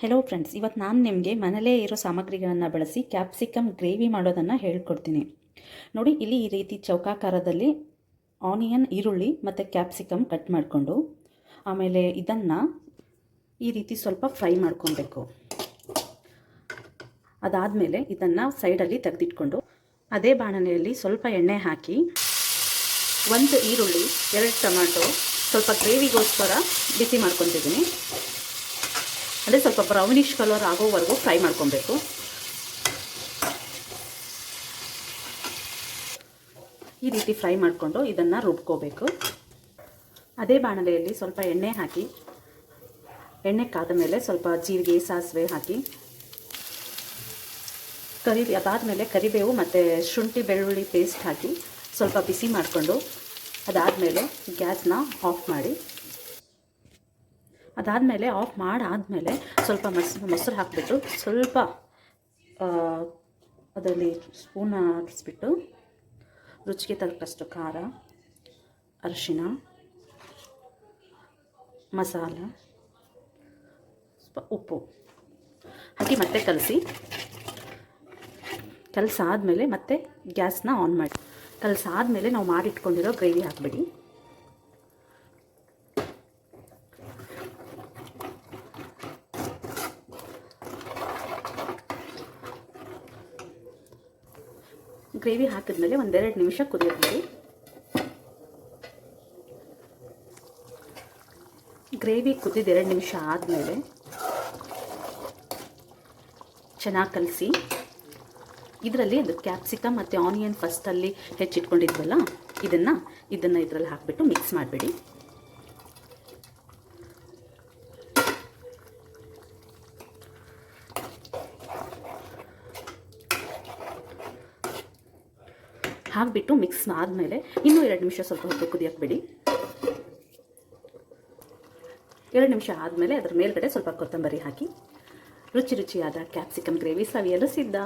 Hello friends, ಇವತ್ತು ನಾನು ನಿಮಗೆ ಮನೇಲೇ ಇರೋ ಸಾಮಗ್ರಿಗಳನ್ನು ಬಳಸಿ ಕ್ಯಾಪ್ಸಿಕಮ್ ಗ್ರೇವಿ ಮಾಡೋದನ್ನು ಹೇಳ್ಕೊಡ್ತೀನಿ. ನೋಡಿ, ಇಲ್ಲಿ ಈ ರೀತಿ ಚೌಕಾಕಾರದಲ್ಲಿ ಆನಿಯನ್, ಈರುಳ್ಳಿ ಮತ್ತು ಕ್ಯಾಪ್ಸಿಕಮ್ ಕಟ್ ಮಾಡಿಕೊಂಡು ಆಮೇಲೆ ಇದನ್ನು ಈ ರೀತಿ ಸ್ವಲ್ಪ ಫ್ರೈ ಮಾಡ್ಕೊಬೇಕು. ಅದಾದಮೇಲೆ ಇದನ್ನು ಸೈಡಲ್ಲಿ ತೆಗೆದಿಟ್ಕೊಂಡು ಅದೇ ಬಾಣಲೆಯಲ್ಲಿ ಸ್ವಲ್ಪ ಎಣ್ಣೆ ಹಾಕಿ 1 ಈರುಳ್ಳಿ, 2 ಟೊಮ್ಯಾಟೊ ಸ್ವಲ್ಪ ಗ್ರೇವಿಗೋಸ್ಕರ ಬಿಸಿ ಮಾಡ್ಕೊತಿದ್ದೀನಿ. ಅಂದರೆ ಸ್ವಲ್ಪ ಬ್ರೌನಿಷ್ ಕಲರ್ ಆಗೋವರೆಗೂ ಫ್ರೈ ಮಾಡ್ಕೊಬೇಕು. ಈ ರೀತಿ ಫ್ರೈ ಮಾಡಿಕೊಂಡು ಇದನ್ನು ರುಬ್ಕೋಬೇಕು. ಅದೇ ಬಾಣಲೆಯಲ್ಲಿ ಸ್ವಲ್ಪ ಎಣ್ಣೆ ಹಾಕಿ, ಎಣ್ಣೆ ಕಾದ ಮೇಲೆ ಸ್ವಲ್ಪ ಜೀರಿಗೆ, ಸಾಸಿವೆ ಹಾಕಿ ಅದಾದಮೇಲೆ ಕರಿಬೇವು ಮತ್ತು ಶುಂಠಿ ಬೆಳ್ಳುಳ್ಳಿ ಪೇಸ್ಟ್ ಹಾಕಿ ಸ್ವಲ್ಪ ಬಿಸಿ ಮಾಡಿಕೊಂಡು ಅದಾದಮೇಲೆ ಗ್ಯಾಸ್ನ ಆಫ್ ಮಾಡಿ, ಅದಾದಮೇಲೆ ಆಫ್ ಮಾಡಾದಮೇಲೆ ಸ್ವಲ್ಪ ಮೊಸರು ಹಾಕಿಬಿಟ್ಟು ಸ್ವಲ್ಪ ಅದರಲ್ಲಿ ಸ್ಪೂನ್ ಹಾಕಿಸ್ಬಿಟ್ಟು ರುಚಿಗೆ ತಕ್ಕಷ್ಟು ಖಾರ, ಅರಿಶಿಣ, ಮಸಾಲ, ಸ್ವಲ್ಪ ಉಪ್ಪು ಹಾಕಿ ಮತ್ತೆ ಕಲಸಾದ್ಮೇಲೆ ಮತ್ತೆ ಗ್ಯಾಸ್ನ ಆನ್ ಮಾಡಿ, ಕಲಸಾದ್ಮೇಲೆ ನಾವು ಮಾಡಿಟ್ಕೊಂಡಿರೋ ಗ್ರೇವಿ ಹಾಕಿಬಿಡಿ. ಗ್ರೇವಿ ಹಾಕಿದ್ಮೇಲೆ 1-2 ನಿಮಿಷ ಕುದಿಯಬೇಕು. ಗ್ರೇವಿ ಕುದಿದ 2 ನಿಮಿಷ ಆದಮೇಲೆ ಚೆನ್ನಾಗಿ ಕಲಸಿ ಇದರಲ್ಲಿ ಅದು ಕ್ಯಾಪ್ಸಿಕಮ್ ಮತ್ತು ಆನಿಯನ್ ಫಸ್ಟಲ್ಲಿ ಹೆಚ್ಚಿಟ್ಕೊಂಡಿದ್ವಲ್ಲ ಇದನ್ನು ಇದರಲ್ಲಿ ಹಾಕಿಬಿಟ್ಟು ಮಿಕ್ಸ್ ಮಾಡಿಬಿಡಿ. ಹಾಕಿಬಿಟ್ಟು ಮಿಕ್ಸ್ ಆದಮೇಲೆ ಇನ್ನೂ 2 ನಿಮಿಷ ಸ್ವಲ್ಪ ಹೊತ್ತು ಕುದಿಯಕ್ಕೆ ಬಿಡಿ. 2 ನಿಮಿಷ ಆದಮೇಲೆ ಅದರ ಮೇಲ್ಗಡೆ ಸ್ವಲ್ಪ ಕೊತ್ತಂಬರಿ ಹಾಕಿ ರುಚಿಯಾದ ಕ್ಯಾಪ್ಸಿಕಮ್ ಗ್ರೇವಿ ಸವಿಯಲು ಸಿದ್ಧ.